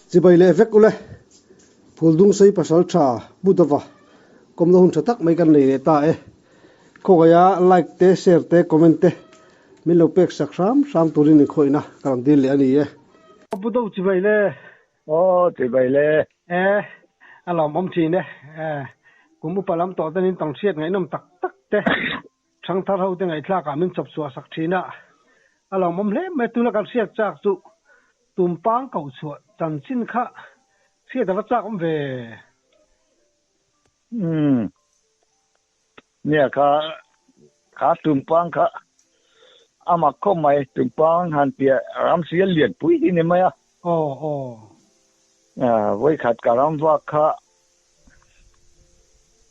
chỉ bây lệ vét ule phul dung sei pasal tha budava kom lo hun thatak mai kan nei ta e ko ya like te share te comment te min lo pek sakram sam turin ni khoina karam dil le ani e budo chỉ bây lệ chỉ vậy lệ alo mom thi ne cũng mu palam to tanin tang siat ngai nom tak tak te thang thar ho te ngai thla ka min chop suwa sak thina alo mom le me tu na kal siat chak chu tumpang kau chu chan chin kha siat da chak om veเนี่ยขาtumpang kha ama ko mai tumpang han pia ram sia liet pui ni mai với khát karam wa kha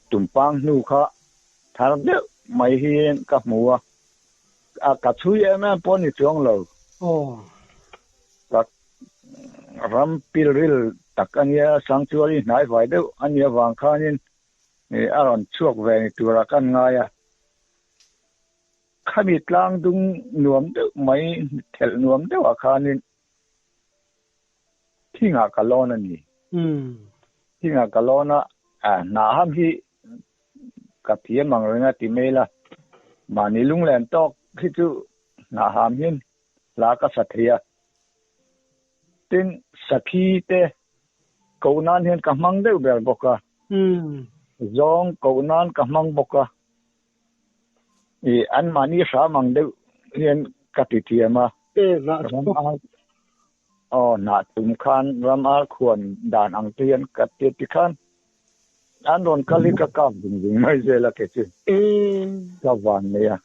tumpang nu kha thar de mai hian ka mua ka chui em pon ni chong lo ka ram pilril takania sanctuary nai vai de ania wang khanin aron chuak ve ni tura kan nga ya khami tlang dung nuam de mai thel nuam de wa khanin thinga kalona ni thinga kalona na ham hi ka thia mangranga timela mani lunglen tok khi chu na ham hin la ka sathia tin sakhi te kaunan hen ka mang de ber boka zong kaunan ka mang boka an mani sha mang de hen ka ti thia ma na tum khan ramar khon dan ang tian ka ti khan an ron kali ka kam ding mai zela ke chi ka wan ne ya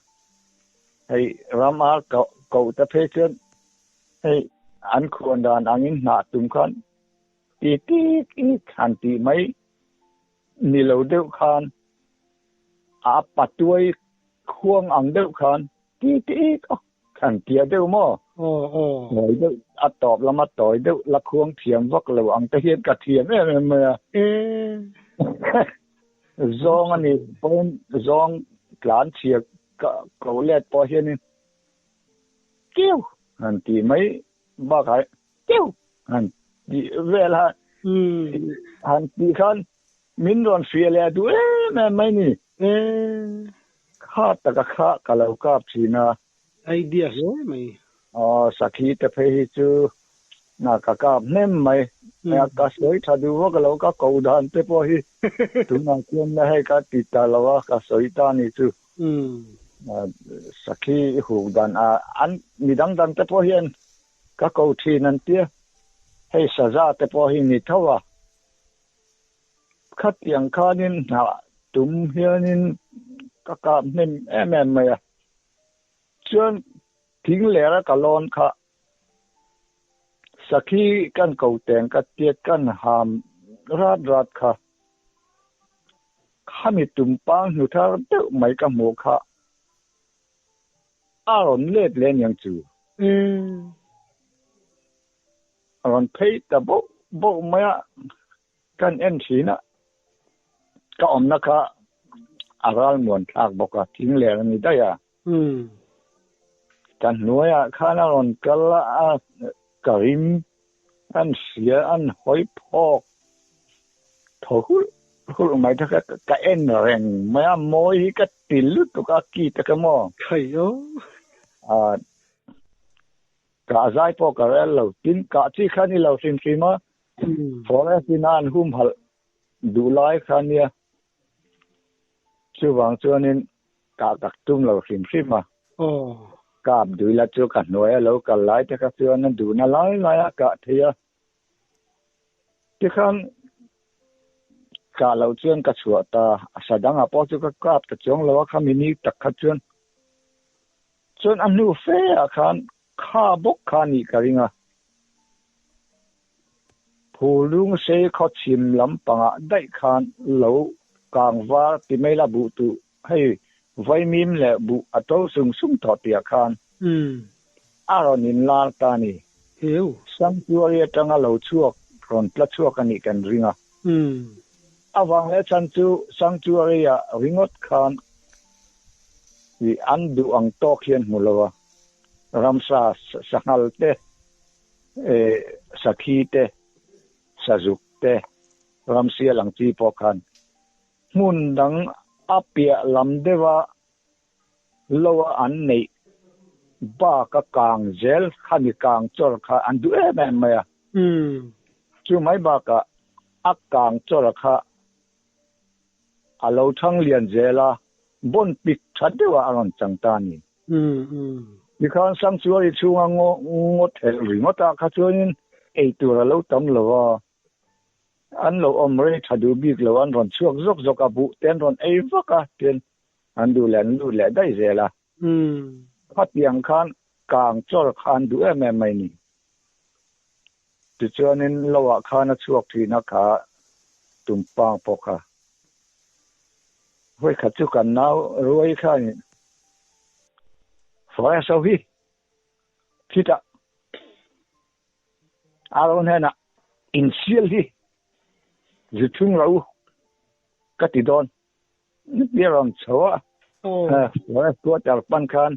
hey ramar ko ta phe chen hey an khon dan angin na tum khan ti khan ti mai ni lo deuh khan a patui khuang ang deuh khan ti khan tia deuh mo ngồi deuh a top la ma toy deuh la khuang thiam vak lo ang ta hian ka thiam em zong ani pon zong klan chiak ka ko let po hian ni kêu han ti mai ba khai kêu han di vela han ti khan min ron fiele du mai ni kha ta ka ka lo kap china idea ho mai sakhi te phe hi chu na ka kap nem mai ya ka soi thadu wa ka lo ka ko dan te po hi tu na kian na hai ka ti ta lawa ka soi ta ni chu sakhi hu dan an midang dan te po hian ka ko thi nan tia hei saza te po hi ni thawa khat yang khanin na tum hianin ka kap nem em mai chuan thing le ra ka lon kha sakhi kan ko teng ka tiat kan ham rat kha khami tumpang nu thar te mai ka mo kha aron let len yang chu aron phei ta bo maya kan en thina ka om na kha aral mon thak boka thing le ni da ya kan nuaya khana ron kala karim an sia an hoi phok thol mai ta ka en reng ma moi ka tilu to ka ki ta ka mo khayo ka zai po ka lo tin ka chi khani lo sin sima forest inan hum hal du lai khania chu wang chuanin ka tak tum lo sin sima kap dui la chu ka noi lo ka lai te ka chuan du na lai ka thia ti khan ka lo chuan ka chua ta sadang a po chu ka kap ta chong lo kha mini tak kha chuan an nu fe a khan kha bok kha ni ka ringa phulung se kho chim lam panga dai khan lo kang wa ti mai la bu tu hei vai mim le bu ato sung tho tia khan aron in la ta ni heu sanctuary tanga lo chuak ron tla chuak ani kan ringa awang le chan chu sanctuary a ringot khan wi an du ang to khian mulawa ramsa sangal te sakhi te sajuk te ram sia lang chi po khan mun dang apia lam dewa lowa an nei ba ka kang zel khani kang chor kha an du em maya chu mai ba ka akang chor kha alo thang lian zela bon pik thadewa aron changtani Because sanctuary chunga ngo thel ri ngota kha chuin ei tur lo tam lo an lo omre thadu bik lo an ron chuak zok zok abu ten ron ei vaka ten an du le dai zela khat yang khan kang chor khan du em mai ni ti chuanin lowa khana chuak thina kha tumpang pokha hoi kha chu kan nau roi kha ni Phó sau khi kita aron hena insial hi zitung lau katidon niram chawa phó tar pan khan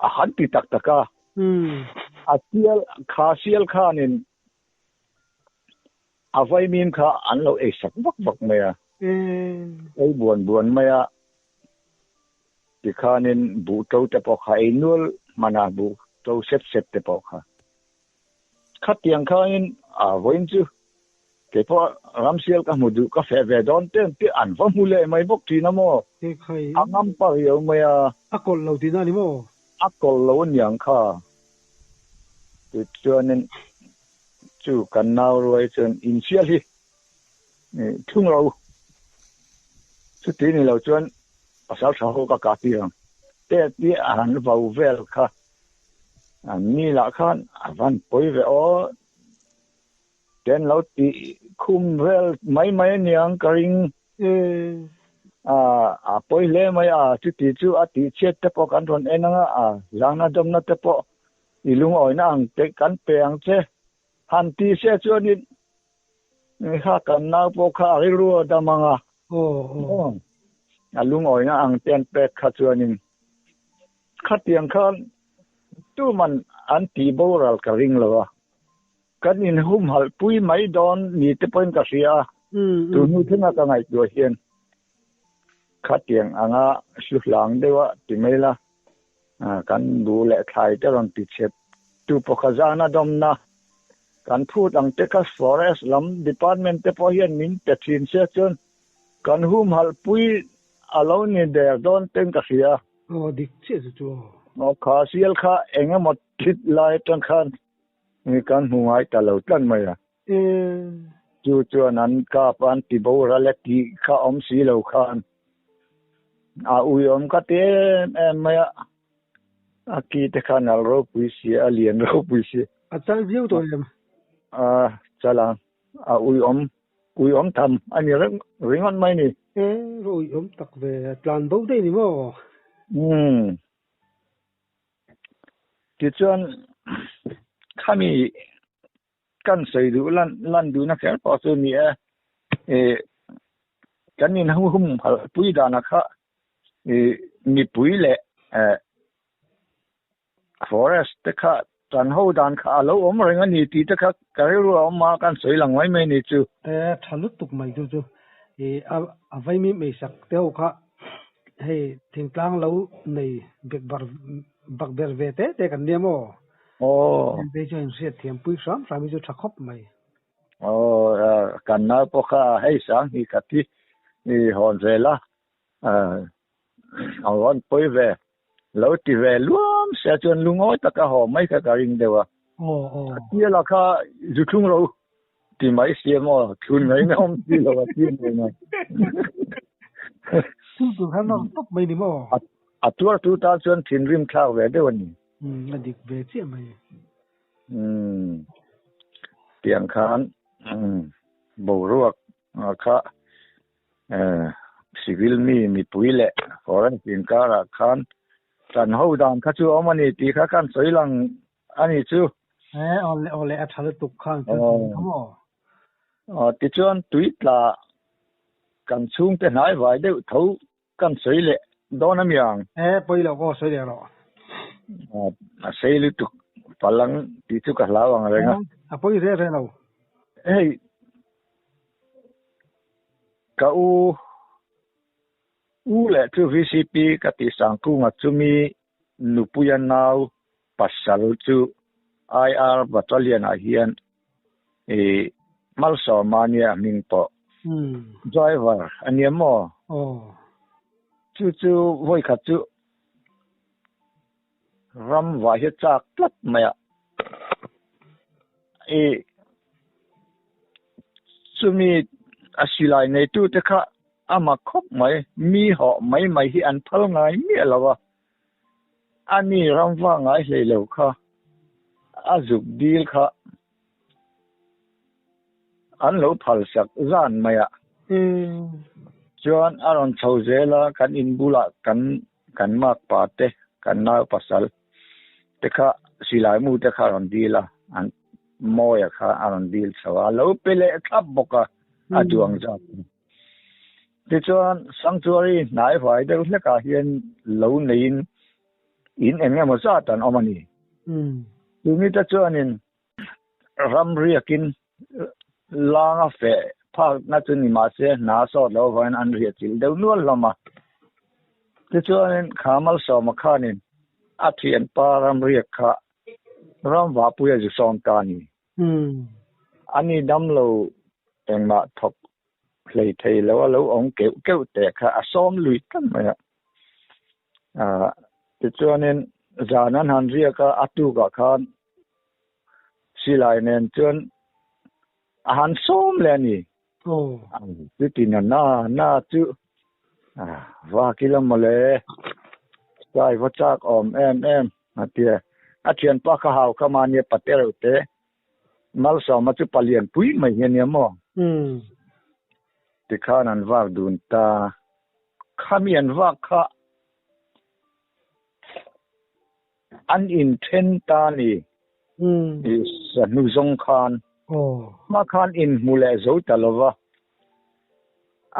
a hanti tak taka asial khasial khanin avai min kha anlo e sak bak maya ei buon maya ti khanin bu to te po kha inul mana bu to set te po kha khat yang khain a voin chu ke po ramsial ka mudu ka fe ve don te ti an va mule mai bok ti na mo ke khai angam pa yo maya akol lo ti na ni mo akol lo nyang kha ti chuanin chu kan naw roi chen insial hi thung lo chu ti ni lo chuan asal saho ka katiang te ti an vau vel kha ni la khan avan poi ve o ten lo ti khum vel mai niang karing a poi le mai a chu a ti chet te po kan ron enanga a lana dom na te po ilung oi na ang te kan peang che han ti se chu ni kha kan na po kha ri ru da manga alung oi na ang ten pek kha chuanin khatiang khan tu man an ti boral ka ring lawa kan in hum hal pui mai don ni te point ka sia tu nu thina ka ngai do hian khatiang anga shulang dewa ti mela kan bu le thai te ron ti chet tu po khazana domna kan phut ang te ka forest lam department te po hian min te thin se chun kan hum hal pui alo ni der don ten ka sia dik che chu kha sial kha enga mot thit lai tan khan ni kan hungai ta lo tlan maya chu nan ka pan ti bo ra le ti kha om si lo khan a ui om ka te maya a ki te khan al ro pui si alien ro pui si a chal viu to em chala a ui om tham ani ringon mai ni rồi tak về plan bầu đây ni mo ti chuan khami kan sei du lan du na kher pa chu ni kan in hum hal pui da na kha ni pui le forest te kha tan ho dan kha lo om renga ni ti te kha karu om ma kan sei lang mai mai ni chu thalut tuk mai chu a vai mi me sak teo kha he thing tlang lo nei bek bak ber ve te kan nemo be jo in se thiam pui sam mi jo thakhop mai kan na po kha hei sang hi khati ni hon zela awan poi ve lo ti ve luam se chon lungoi ta ka ho mai ka ring dewa ti la kha ju thung lo ti mai sie mo thun ngai na om ti lo ti ni tu han no top mai ni mo atur tu ta chon thin rim thlau ve de wani adik ve che mai tiang khan bo ruak kha civil mi puile foreign tin kara khan tan ho dan kha chu omani ti kha kan soilang ani chu ole a thal tuk khan mo ti chuan tuit la kan chung te nai vai de tho kan soile donam yang poi lo ko soile ro a seilu tu palang ti chu ka lawang renga a poi re lo hey ka u le tu VCP ka ti sang ku nga chumi nupuyan naw pasal chu IR battalion a hian malso mania ming po driver aniamo chu voi kha chu ram wa hi chak tlat maya chumi asilai nei tu te kha ama khop mai mi ho mai hi an phal ngai mi alawa ani ramwa ngai hlelo kha azuk dil kha an lo phal sak zan maya chuan aron chhozela kan in bula kan mak pa te kan nau pasal te kha silai mu te kha ron dila an moya kha aron dil chawa lo pele thap boka aduang ja ti chuan sanctuary nai vai de hle ka hian lo nein in enge mo za tan omani tumi ta chuanin ram riakin langa fe phak na chuni ma se na so lo van an ria chil deu nual lama ti chuanin khamal so ma khanin athian pa ram riak kha ram wa puya ju som ta ni ani dam lo engma thok play thei lo ong keu te kha asom lui kan ma ti chuanin zanan han riaka atu ka khan silai nen chuan han som le ni ti tin na chu wa kilomole sai va chak om em atia athian pa kha haw kha ma ne patel te mal so ma chu palian pui mai ne mo ti khan an wa dun ta khamian wa kha an in ten ta ni is nu zong khan ma khan in mule zo talova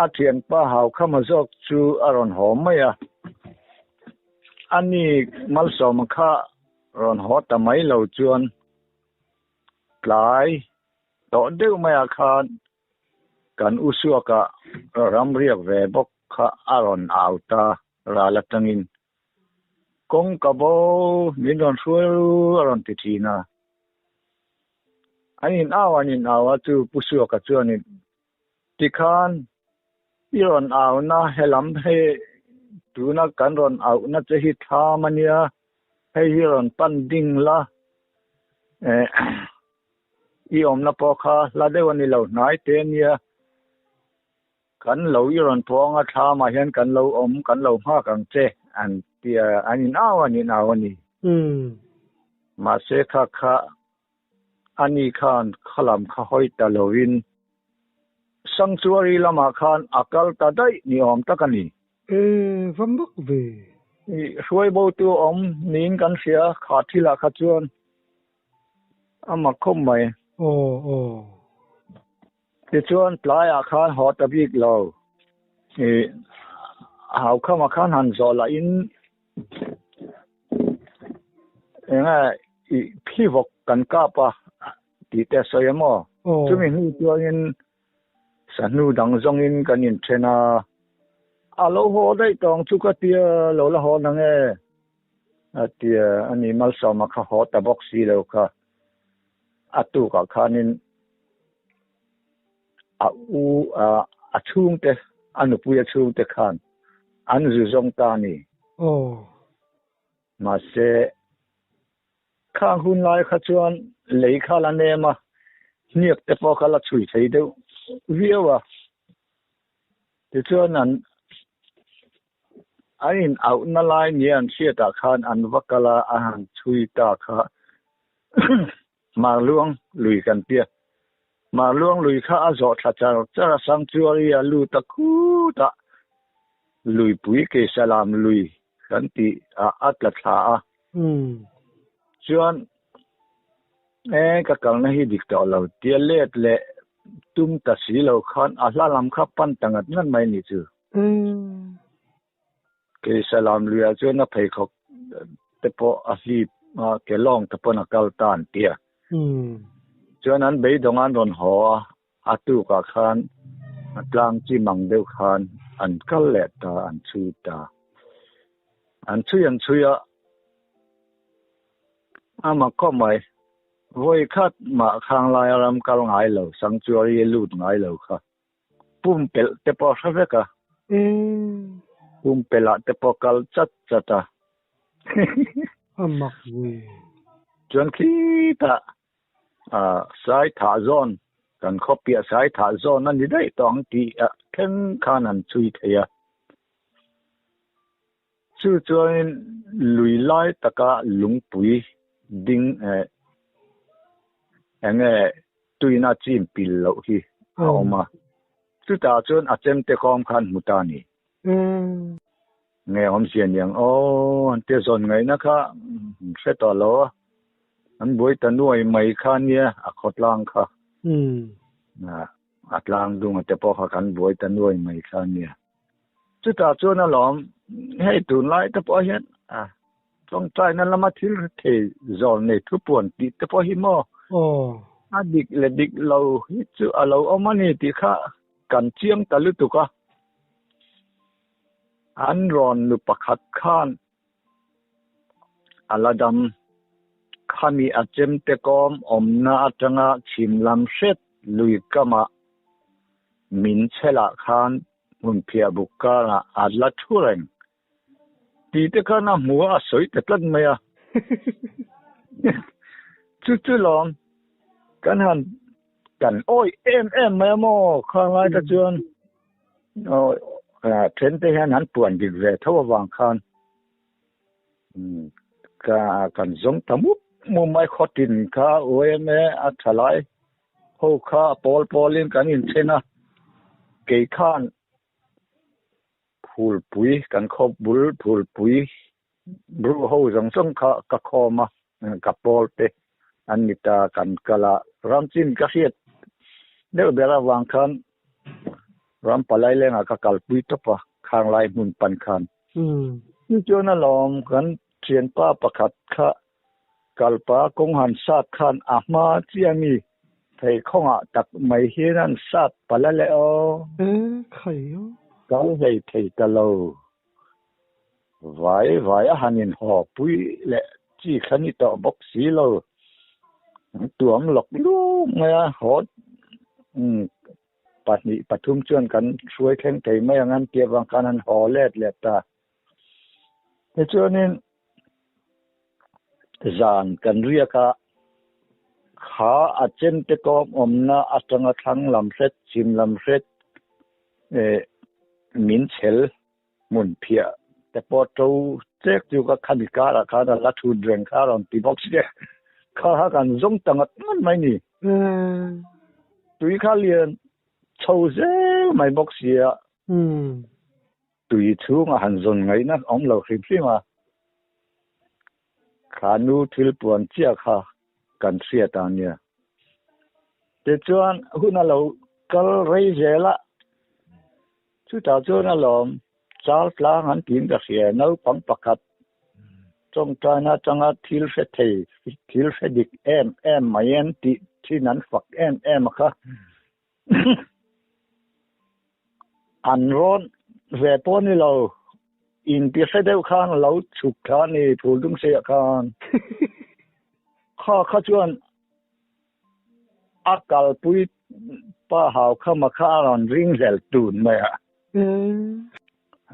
athian pa haw kha ma zok chu aron hom maya ani mal so ma kha ron hot ta mai lo chuan tlai to deu maya khan kan usuaka ram riak ve bok kha aron auta rala tangin kong kabo minon suelu aron titina anin awa tu pusuaka chuanin tikhan iron aw na helam he tuna kan ron aw na che hi tha mania he hiron panding la i om na po kha la dewani lo nai te nia kan lo iron ponga tha ma hian kan lo om kan lo ma kang che an tia anin awani ma se kha ani khan khalam kha hoi ta lovin sanctuary lama khan akal ta dai ni om takani vambak ve huai bo tu om nin kan sia khathila kha chuan ama khom mai ti chuan playa khan hot a big lo haw khama khan han zola in enga i phivok kan ka pa ti te soyamo chumi hu chuan sanu dang zong in kanin thena alo ho dai tong chu ka tia lo la ho nang e atia animal sama kha ho ta box si lo kha atu ka khanin a chung te anu puya chung te khan an zu zong ta ni ma se kha hun lai kha chuan lei kha la ne ma niak te po kha la chui thei deu viawa te chuan an ain out na lai nian sia ta khan an wakala an chui ta kha ma luang lui kan pia ma luang lui kha azo tha cha sanctuary a lu ta khu ta lui pui ke salam lui kan ti a atla tha a chuan ka kal na hi dik to lo tia let le tum ta si lo khan a hla lam kha pan tangat nan mai ni chu ke salam lui a chuan na phei khok te po a hi ke long te po na kal tan tia จวนนั้นเบยดงอันรอนหออาตุกะคานกลางจิมังเดวคานอันกัลเลตาอันชุยตาอันชุยอามาก็ไม่ไว้คัดมาข้างลายรำกัลไงเหล่าสังจวรีลูดไงเหล่าค่ะปุ่มเปลเตปอชเวกะปุ่มเปละเตปอกัลจัดอามักเวจวนขี้ตาสายถาซอนกันขบเปียสายถาซอนนั่นนี่ได้ต้องตีเข่งขานันชุยเทียชื่อจวนลุยไล่ตะกะลุงปุยดิ้งตุยนาจิมปิลโลฮีเอามาชื่อตาจวนอาเจมเตคอมคันมุตานีอมเสียนอย่างเตซอนไงนะคะเสตอโลอันบวยตะนวยไม่คันเนี่ยขดลางค่ะอัดลางดุงแต่พอกันบวยตะนวยไม่คันเนี่ยชื่อตาจวนน่ะหลอมให้ตุนไล่แต่พอเห็นต้องใจนั้นละมาทิลเทซอนในทุกปวนติแต่พอหิมอดิกเลดิกเราฮิจูเราเอามานี่ติค่ะกันเจียงตะลุตุกะอันรอนนุปขัดข้านอลาดำขามีอาเจมเตกอมอมนาจังะชิมลำเช็ดลุยกะมามินเชละคานมุนเพียบุกกาละอัดละทุเรงตีเตกะนะมัวสวยแต่ตันเมียจู่ๆลองกันหันกันโอ้ยเอ็มแม่โมข้างไล่ตะจวนเทรนไปหันป่วนดิเวทว่าวางคันกันจงตะมุไม่ขอดินข้าโอ้ยแม่อัฐลายโฮข้าปอลินกันอินเชนะเกยข้านพูลปุยกันขบบุลพูลปุยบรูโฮจงข้ากะคอมากับปอลเตอันนี้ตากันกะละรำจินกะเสียดเดี๋ยวเบลาวางคันรำปลายเลงกะกัลปุยตปะข้างลายมุนปันคันนี่จวนลอมกันเชียนป้าประคัดคะกัลปากงหันซาดคันอามาเจียมีไทยข้องตักไม่เฮียนันซาดปลายเลอใครกัลให้ไทยตะโลไว้หันินหอปุยและจีขันิตอบกสีโลตัวมหลอกลูกไงหดปัทุมชวนกันช่วยแข่งไก่ไม่อย่างนั้นเก็บวางการนั้นหอแลดตาแต่ชวนนี้จานกันเรียกขาอาเจนเตกอมอมนาอัตงะทังลำเซ็ดชิมลำเซ็ดมินเชลมุนเพียแต่พอโตเจ๊กอยู่กับคณิกาละคาดัลลัทูเดรงคารอนตีบอกเสียข้ากันจงตังมันไม่นี่ตุยข้าเรียนโชว์เจ้ไม่บอกเสียตุยชูงหันจนไงนะอมเราคลิปมาขานูทิลปวนเจียค่ะกันเสียตาเนี่ยแต่จวนหุ่นเราก็ไรเจละชุดตาจวนเราจาร์ลาหันกินกระเสียนูปังปักขัดจงใจนะจังทิลเฟตทิลเฟดิกเอ็มมาเย็นที่นั้นฝักเอ็มค่ะอันร้อนเวปอนี่เราอินเปียเสด็จข้างเราฉุกข้านี่ผูดุงเสียข้างข้าชวนอากาศปุยป้าหาวเข้ามาข้ารอนริงเซลตูนไหม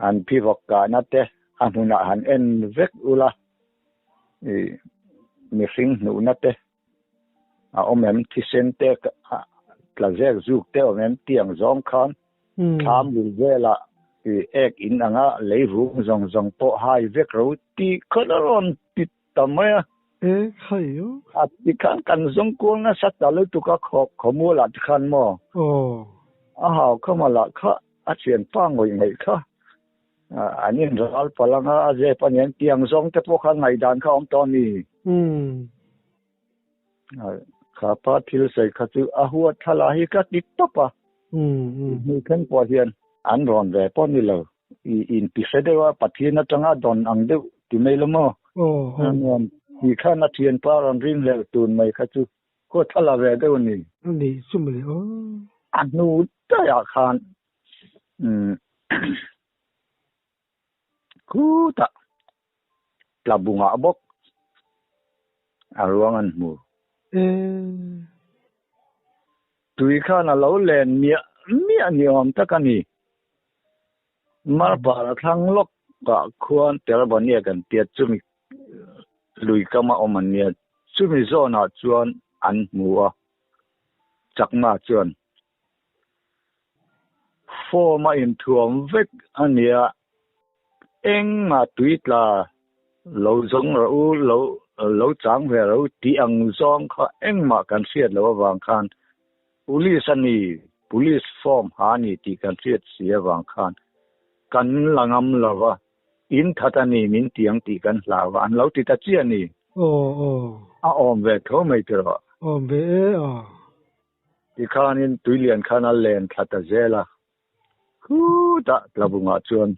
อันพี่บอกกันนะเต้อันหุ่นอันเอ็นเวกอุลามีสิ่งหนูนะเต้เอาแม่มที่เซนเต้กระเจกจุกเต้เอาแม่มเตียงจอมคันทำดูเวลาเอกอินอ่ะเลยรู้จงโปหายเวกรู้ที่คนร้อนติดทำไมใครอ่ะที่กันจงกวงนะสัตว์อะไรตุกขโมยหลักขันมั้งหาวเข้ามาละค่ะอาเชียนฟังไว้ไงค่ะอันนี้เราพลังอาเจปัญญาเตียงจงแต่พวกข้างในด่านเขาตอนนี้ข้าพทิลใส่ข้าจูหัวทลายก็ติดตบมีขั้นปอเทียนอันร้อนแรงป้อนนี่เลยอินพิเศษได้ว่าปัจจัยนั้นจังอาดอนอังเดียวที่ไม่ละมั้งมีขั้นนัดเทียนป้ารอนริมแล้วตูนไม่ข้าจู ก็ทลาเวเดวนี่นี่ซุ่มเลยโอ้อันนู้ตายอาคารกูตะลาบุงอาบกอารวงันมูตุยข้าน่ะเราเล่นเมียนิยมตะกันนี่มาบาร์ทั้งลกกะควรแต่ละวันเนี่ยกันเตียจุมิลุยก็มาอมันเนี่ยจุมิโซน่ะจวนอันมัวจักมาจวนโฟมาอินทวมเวกอันเนี่ยเอ็งมาตุยตลาเราจงเราจังเวเราที่อังจงเขาเอ็งมากันเสียดแล้ววางคันpolice form หานี่ที่กันเสียวางคันกันละงำละว่าอินทัตนี่มินเตียงตีกันลาวอันเราติตาเจียนี่โอ้ออมเวเขาไม่เจอออมเวที่ข้านินตุยเลียนข้านาเลนทัตเจล่ะคูตะกระบุงอาจวน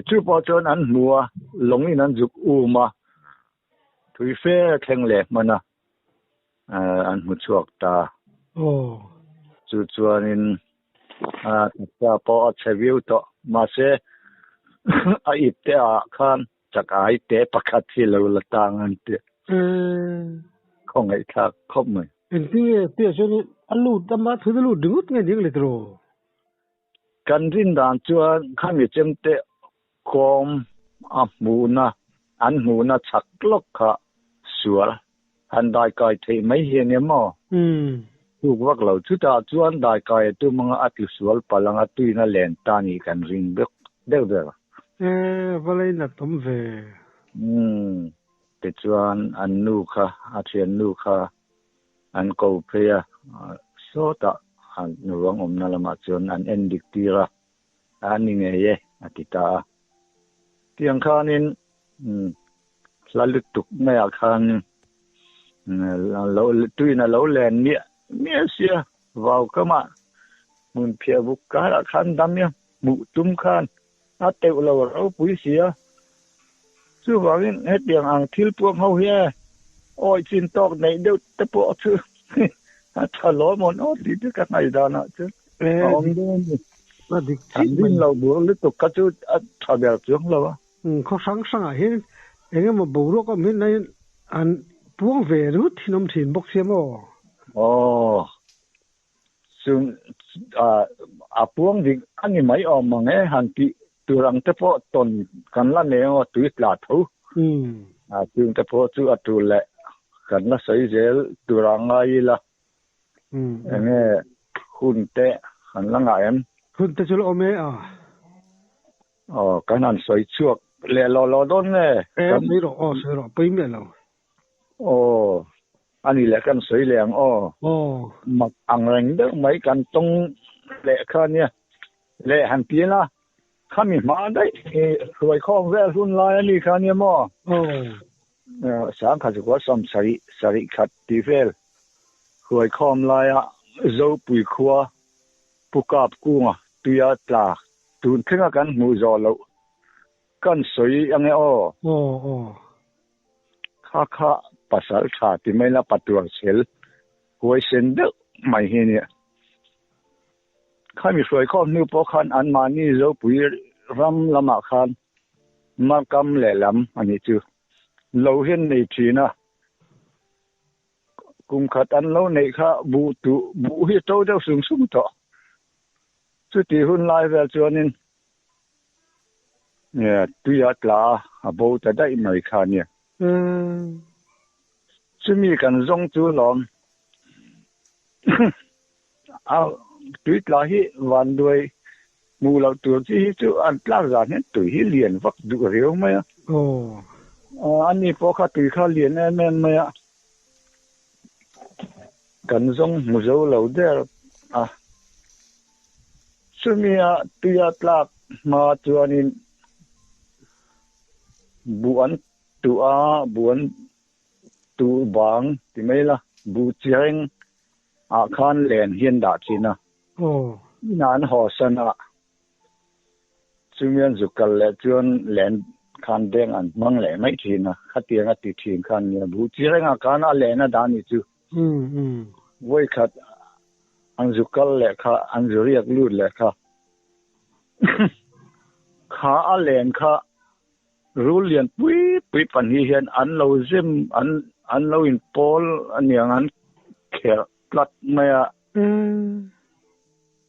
จุปอจวนอันมัวลงนี่นั้นจุกอูมาตุยเฟ่แข็งแหลกมันนะอันมุชวกตาโอ้จุจวนินจะพอเชวิวต่อมาเสอิบเตะขันจากไอเตะปกติเราละต่างกันเตะคงไอ้ทักครบไหมเอ็นที่ช่วงนี้อันลูดมาถือลูดดึงุดไงดึงเลยตัวกันรินดานจวนข้ามีเจมเตะคอมมูนะอันมูนะชักลกค่ะสวยอันได้กายที่ไม่เห็นเนี่ยมั้งทุกวักเราชุดอาจวนได้กายตัวมังอัติสวลพลังอัตุยนั่นแหละตานี่กันริงเด็กพอเลยนะต้มเวแต่จวนอันนูค่ะอาเทียนนูค่ะอันกูเพียโซตะอันนูวังนั่นละมาจวนอันเอ็นดิกตีระอันนี้ไงเย่อติตาเตียงข้านินสลัดตุกไม่อาคารเราตุยน่ะเราแลนเนี่ยเสียว่าวก็มามุนเพียบุกการอาคารดำเนี่ยมุตุมคานอาเตวเราปุยเสียชื่อว่าเฮ็ดอย่างอังทิลพวกเฮาเฮียโอ้ยจินตอกในเดี๋ยวตะปอชื่อถ้าล้อมันโอ้ดีด้วยกันไอ้ดานะชื่อเอาเงินว่าดิฉันเราบัวลึกตกกระจุดทะเบียนจังเราเขาสังเห็นเองมาบุรุษก็มีในอันพวงเวรุที่น้ำถิ่นบกเสียมอ๋อซึ่งพวงดิอันนี้ไม่ออกมาไงหันที่ตัวรังเฉพาะตนกันละเนี่ยว่าตุยตลาดเขาซึ่งเฉพาะตัวตัวแหละกันละใส่เจลตัวรังไงล่ะอย่างเงี้ยคุณเตะกันละไงคุณเตะจุลโอเมกันนั่นใส่ช่วงเลี้ยรอโดนเนี่ยไม่หรอกใช่หรอกไปไม่แล้วอันนี้แหละกันสวยแรงมักอังแรงเด้อไม่กันตรงแหละข้าเนี่ยแหละหันปีนะข้ามีมาได้รวยข้องแวรุ่นลายนี่ข้าเนี่ยมั้งสามข้าจะว่าสมสริขัดตีเฟลรวยข้องลายเจ้าปุยขัวปุกาบกุ้งตุยตลาตุนขึ้นกันมูจอลกันสวยยังไงข้าภาษาชาติไม่ละปัตตัวเซลหวยเซนเดไม่เห็นเนี่ยข้ามีสวยข้อนิ้วปอคันอันมานี่เราปุยรำละมาคันมากำแหลมอันนี้จือเราเห็นในทีนะกุมขัดอันเราในข้าบูฮิโตเจ้าสูงต่อสุดที่หุ่นลายแบบจวนนี้เนี่ยตุยตลาบูจะได้หน่อยข้าเนี่ยจะมีกันส่งจูหลอมเอาตุยตลาที่วันด้วยมูเราตัวที่จูอันตลาดเนี่ยตุยเรียนวักดูเร็วไหมอันนี้พอข้าตุยข้าเรียนแม่นไหมกันส่งมูเจ้าเราเด้อจะมีตุยตลาดมาจวนนี้บุญตูบางที่ไม่ละบูเจียงอาคารแหลนเฮียนดาจีนะนานหอสนะซึ่งเมียนสุกัลเลจวนแหลนคันแดงอันมังแหลไม่ทีนะขัดเตียงติทีคันเนี่ยบูเจียงอาคารแหลนดานี่จู ไว้ขัดอันจุกัลแหละค่ะอันจุเรียกลูดแหละค่ะขาอันแหลนค่ะรู้เรียนปุ้ยปันนี้เห็นอันเราเซมอันเราอินโพลอันอย่างนั้นเขียปลัดไม่อะ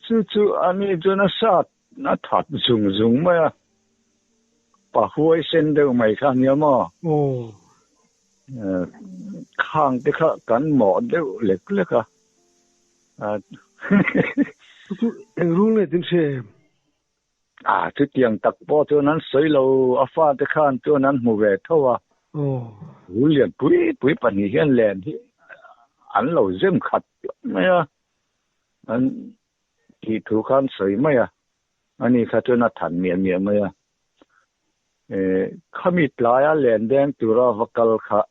จู่ๆอันนี้จนสัตว์น่าถัดจุงไม่อะปะห้วยเส้นเดียวไม่ค่ะเนี่ยมั้งข้างที่ค่ะกันหมอเดียวเล็กเลยค่ะเอ็งรู้เลยจริงเช่ชุดเตียงตักป้อตัวนั้นสวยเราอาฟ้าที่ข้างตัวนั้นหัวเวทเท่าว่ารู้เรียนปุ้ยปันนี้เห็นแลนที่อันเราเริ่มขัดไม่อะอันที่ถูกข้างสวยไม่อะอันนี้ค่ะตัวนั้นถันเมียไม่อะข้ามีหลายแลนแดงตัวเราวักกลค่ะ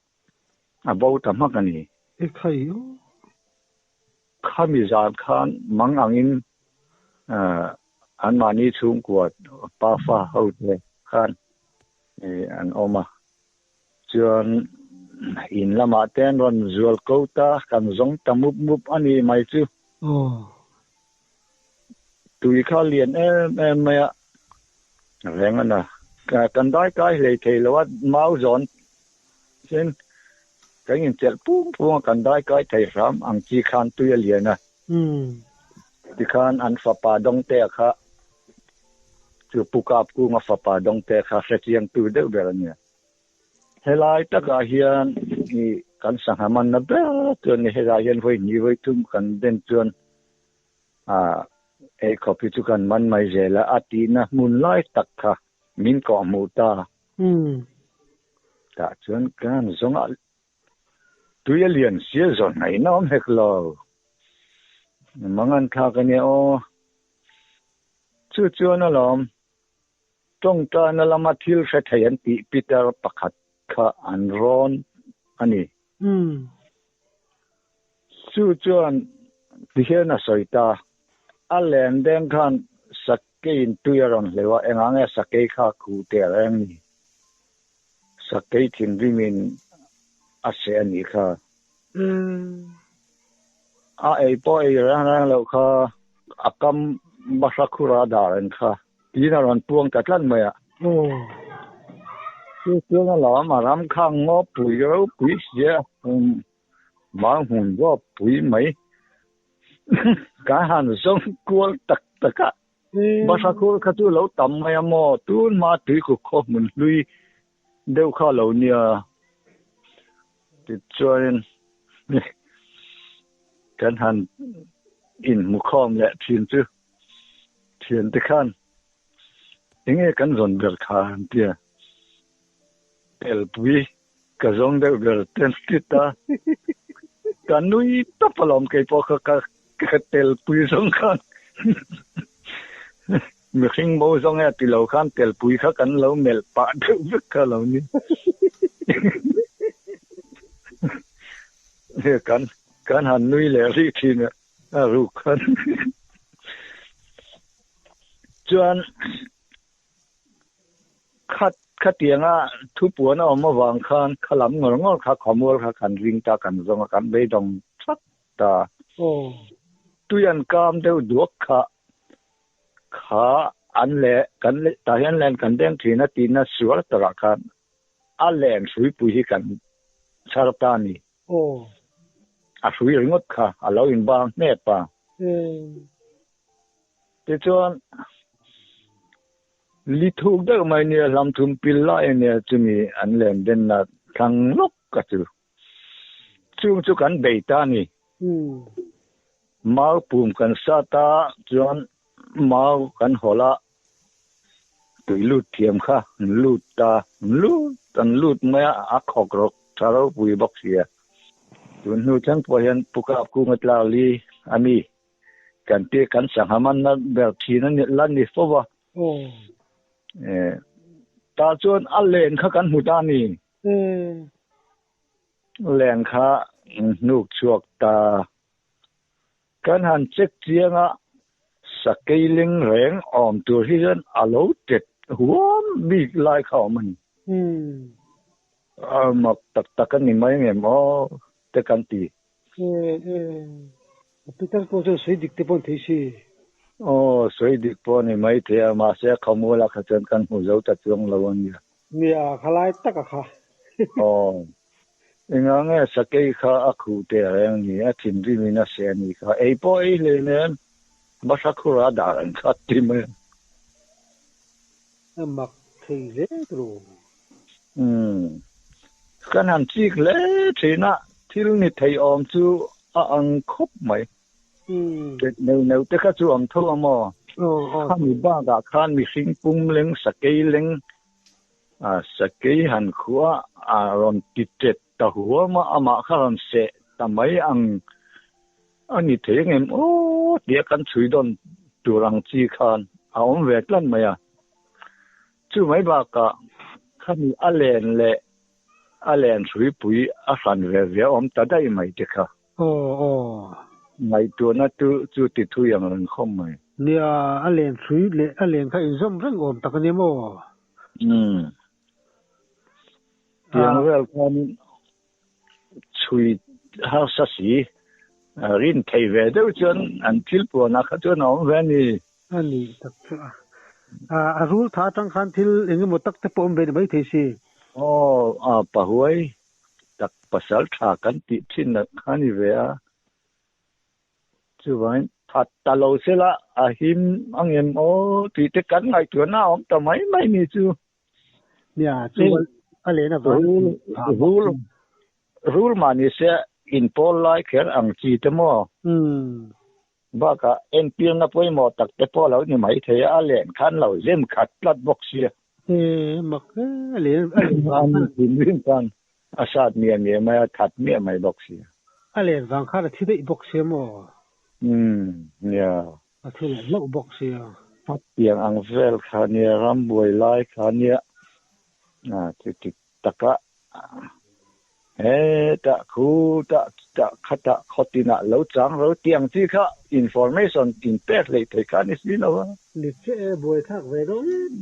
บ่าวทำมากันนี่ใครอยู่ข้ามีจานข้านมังอังอินอันมานี่สูงกว่าป้าฟ้าเขาเลยข้านอันออกมาจนอินละมาเต้นวันจวลกูตากันจงตะมุบอันนี้ไม่จู่ตุยข้าเรียนไม่อะแรงอันน่ะกันได้ใกล้เลยเทแล้วว่าเมาจอนเช่นก็ยินเจ็บปุ้งกันได้ใกล้ไทยรำอังกีคานตุยเลียนะที่คานอันฝาป่าดงเตะค่ะจูปุกาบกูมาฝาป่าดงเตะค่ะเสียงตุยเดือดแบบนี้เฮลายตะกาเฮียนนี่กันสังหามันนะเบ้อจนเฮลายเฮียนไว้นี่ไว้ทุ่มกันเด่นจนขอพิจุกันมันไม่เจละอาทินะมุนไล่ตักค่ะมินก่อมูตาแต่จนกันสงตุยเลียนเสียจนไหนน้อมเฮกลอมังอันข้ากันเนี่ยจู่ๆนั่นหรอตรงตานั่นละมาทิลเสถียรติปิตาประคัดข้าอันร้อนอันนี้จู่ๆที่เห็นน่ะสายตาอันแหลนแดงขันสักเกย์ตุยรอนเลยว่าเอ็งอ่างสักเกย์ข้าคูเตะแรงนี่สักเกย์ทิ้งริมินอาเซียนนี่ค่ะป้อยแรงแล้วค่ะอักำบาสักคุราดารันค่ะยีนารอนพวงจัดลั่นไหมอ่ะจู่ๆนั่นหรอมารำข้างงอปุ๋ยแล้วปุ๋ยเสียบางหุ่นก็ปุ๋ยไหมการหันส่งกวนตักบาสักคุข้าตัวเราต่ำไม่หมอตูนมาถือกุกข้อมันลุยเดี๋ยวข้าเราเนี่ยติดจวนการหันอินมุขอมและเทียนจื้อเทียนตะขันยังไงกันจนเบิกขาเดียเอลปุยกระจงเดือดเต็มติดตากันนุยตับปลอมเกยปอกกเตลปุยสงขันมีขิงโบสงติเหล่าขันเตลปุยขักันเหล่าเมลปะเดือดกันเหล่านี้เนี่ยกันหันนุยเลยรีทีเนี่ยรู้กันจวนขัดเตียงทุบหัวน่ะออกมาวางคันขลำงอขาขอมัวขาขันริงตากันจงกันเบดงชัดตาตุยันกามเดียวดวกขาอันเละกันเละตาเห็นแลนกันแดงทีน่ะตีน่ะสวรตระกันอันแลนสุยปุยกันชาร์ตานีสุยริงดค่ะเราอินบางเนปาแต่จวนลิทูกเดอร์ไม่เนี่ยลำทุนปิลล่าเนี่ยจะมีอันเล่นเด่นนะขังลกก็จู่กันเบต้านี่มาปุ่มกันซาตาจวนมากันหัวละตุยลูดเทียมค่ะลูดตาลูดไม่อักขอกรกชาเราปุยบอกเสียจวนนู้จังพอเห็นปุกอากูมัดลาลีอามีกันเตะกันสังหามันนั่นแบบทีนั้นลั่นนี่ฟว่าตาจวนอัลเลนข้ากันหูตานี่แหลงข้านุกชวกตากันหันเจ็กเจียงสเกลิงแรงอ่อมตัวที่นั้นอโลเจ็ดหัวมีลายเข้ามันมาตักกันนี่ไม่เงี้ยมอแต่กันตี พี่ตั้งโปรเจกต์สวยดิกเตปอนที่สิโอ้สวยดิกปอนนี่ไม่เทียมาเสียขโมยละขจนกันหูเจ้าตัดจงละวันเนี่ยเนี่ยขลายตักอะค่ะอ๋อยังไงสเกย์ข้าอักหูเตะอะไรอย่างนี้ทิ้งที่มีน่าเสียนี่ค่ะไอ้พวกไอ้เลยเนี่ยมาสักครู่ระดับขัดที่มือมักที่เล็กรูขนาดที่เล็กที่น่ะที่ลุงนี่ไทยออมจูอังคบไหมเนื้อแต่ก็จูอมทั่วมอข้ามีบ้ากะข้ามีสิงปุ่มเล้งสเกย์เล้งสเกย์หันขัวรอนติดเจ็ดตะหัวมาอามาข้ารอนเสะทำไมอันนี้เทียงเอ็มโอ้เดี๋ยวกันช่วยดนตัวรังจีคานเอาเวกลั่นไหมจู่ไม่บ้ากะข้ามีอเลนเละอเลนช่วยปุยอาสันเวียอมตัดได้ไหมเด็กค่ะไม่ตัวนั้นจู่ติดทุยอย่างนั้นเข้าไหมเนี่ยอเลนช่วยเละอเลนข้าอินซอมเรื่องอมตะกันเนี่ยมั้งเพียงเรื่องการช่วยหาสัสีรินไทยเวเดอร์จนอันทิลปวนักจนน้องเวนี่อันนี้ตักรู้ท่าทางคันทิลเองหมดตักแต่ปมเป็นไม่เทสิปะหวยตักภาษาท่ากันติดที่นักฮันนี่เวะจู่วันถัดตะโลเสละหิมอังเอ็มโอติดกันไงตัวน้าอมทำไมไม่มีจู่เนี่ยจู่อะไรนะรูลมานี่เสียอินโพลไลค์เอังจีตมอบ้ากะเอ็นเปียงนับไว้หมดตักแต่พอเรานี่ไม่เทียอะไรขันเราเล่มขัดลัดบ็อกเสียมักอะไรอันนี้วิ่งกันอาชาติเมียไม่ขัดเมียไม่บ็อกเสียอะไรบางครั้งที่ได้บ็อกเสียมั้เนี่ยที่ไหนเล่าบ็อกเสียเปียงอังเฟลขาเนี่ยรำบวยไล่ขาเนี่ยติดตะกะตะคูตะขัดขตินะเราจังเราเตียงที่ค่ะ information อินเตอร์เลยที่การนี้สินะวะลิเช่บวยทักเวโร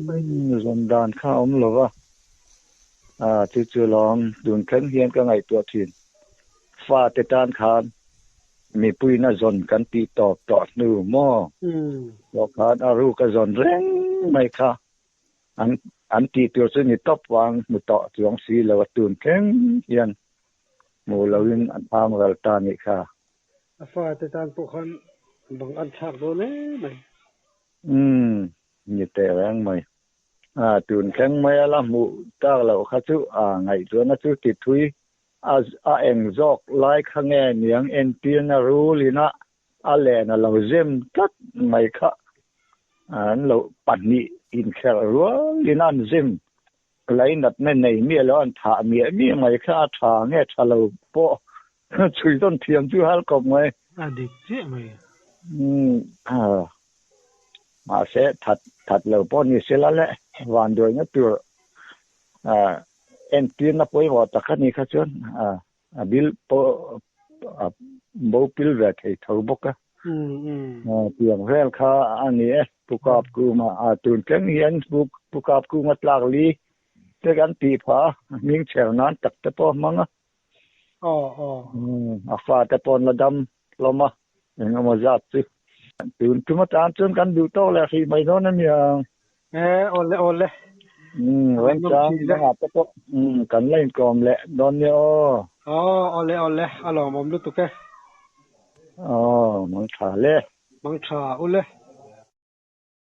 ไม่สนดานข้าวมั้งหรอวะที่จะลองดูนขันเฮียนก็ไงตัวทีนฟ้าแต่ตานคานมีปุยน่าจนกันตีตอบตอดนูม่อบอกคานอารูก็จนแรงไม่ค่ะอันตีตัวสนิทตบวางมุตอจวงสีแล้วตูนแข็งยันมูลวินอันพามรัลตานิค่ะฟ้าแต่ตานพวกเขาบางอันฉากโดนเลยไหมนี่แต่แรงไหมตูนแข็งไม่ละมูตาเราข้าจุไงตัวนั้นจุติดทุยเอ็งจอกไล่ข้างเงียงเอ็นเปียนรู้ลีนะอะไรนะเราเจ็มตัดไม่ค่ะเราปันนี้อินแค่รัวลีนั่นเจ็มไหลนัดในเมียแล้วอันถาเมียไม่ค่ะถาเงี้ยถ้าเราโปช่วยต้นเทียมช่วยฮัลกบไหมดิเจ๊ไหมมาเสะถัดเราป้อนนี่เสร็จแล้วแหละวันโดยงั้นตัวเอ็นปีนป่วยว่าตะคันนี่ข้าชนบิลโปบ่ปิลเวทให้ทบกะเพียงเรื่องข้าอันนี้ผู้กอบกูมาตุนแข็งเฮียนผู้กอบกูมาลากลีแต่กันตีผามิงเฉวนั้นตักตะปอมังฟ้าตะปอนระดำลงมาอย่างมาจัดสิตุนทุมาตามจนกันดูโตแล้วสิไม่โน่นนั่นอย่างโอเล่เว้นจังนะครับก็กันเล่นกลมแหละดอนเนี่ยเอาเลยลองผมดูตุ๊กแกมังชาเลยมังชาอุเล่